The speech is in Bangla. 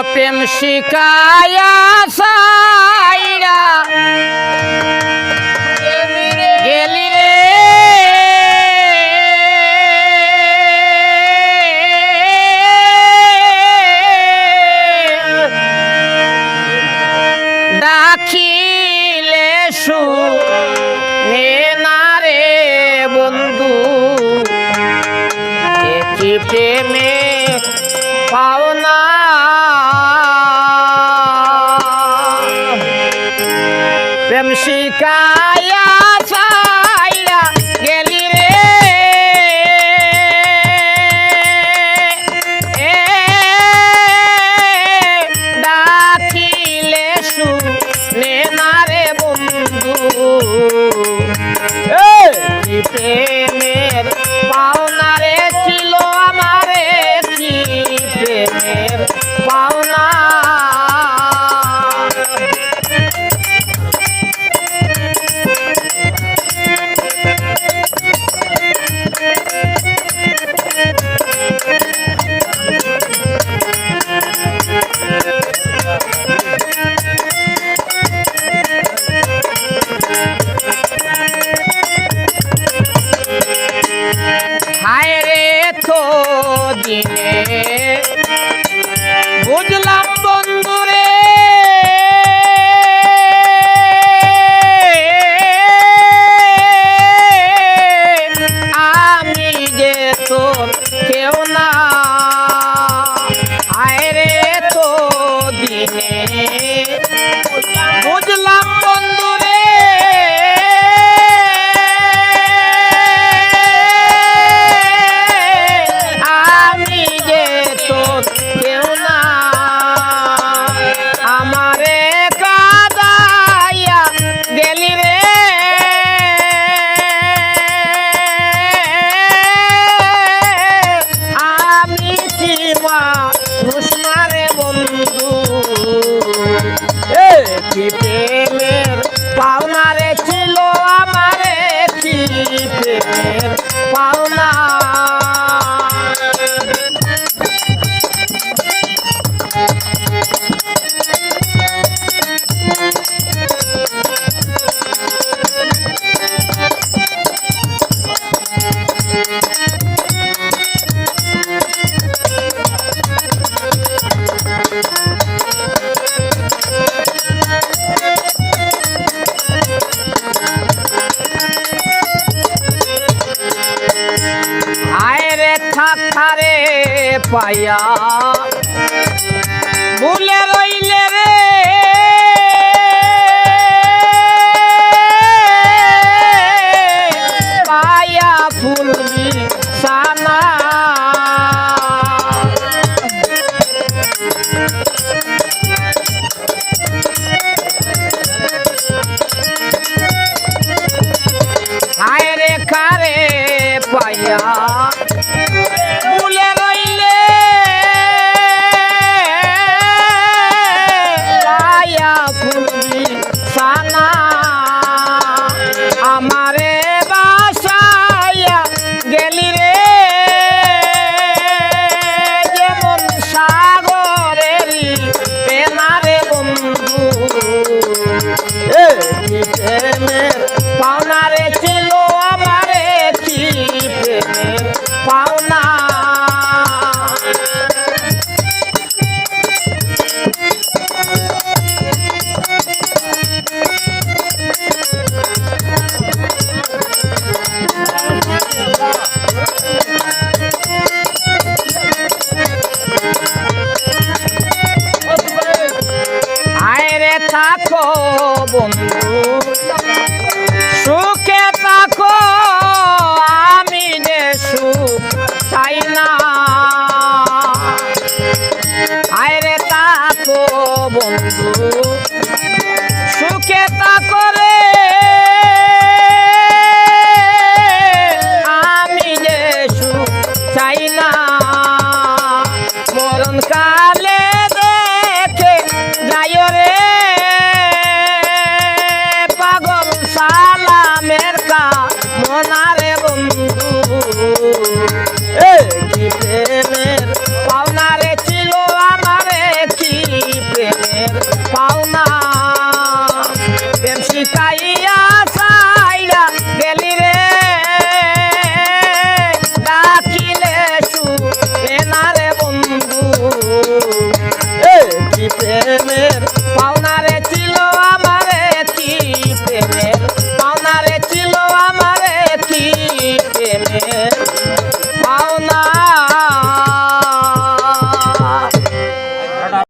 প্রেম শিকায়া সাইরা গেলি রে ডাকিলে শুনে না রে বন্ধু কি প্রেমে পাওনা প্রেম শিকায়া ছাইরা গেলি রে ডাকিলে শুনে না রে বন্ধু কি প্রেমের পাওনা রে ছিল আমারে কি প্রেমের পাওনা হায় রে তো দিনে বুঝলাম বন্ধু রে আমি যে তোর কেউ না হায় রে তো দিনে বুঝলাম বন্ধু রে আমি যে তোর কেউ না আমারে কাদাইয়া গেলি রে আমি কি মানুষ না রে বন্ধু কি প্রেমের পাওনা রে ছিল আমারে কি প্রেমের পাওনা থারে পায়া ভুলে রইলে রে পায়া ফুলবি সানা হায় রে খারে পায়া ভুলে রইলে পায়া ফুলবি সানা আমারে বাসায়া গেলি রে যেমন সাগরেরই পেনারে বন্ধু কি প্রেমের পাওনা রে ছিল আমারে কি প্রেমের পাওনা আয়রে থাকো বন্ধু সুখে থাকো আমি যে সুখ চাই না আয়রে থাকো বন্ধু সুখে থাকো রে আমি যে সুখ চাই না মরণ কালে দেখে যাই রে পাগল সালামের কা মনারে বন্ধু কি প্রেমের পাওনা রে ছিল আমারে কি প্রেমের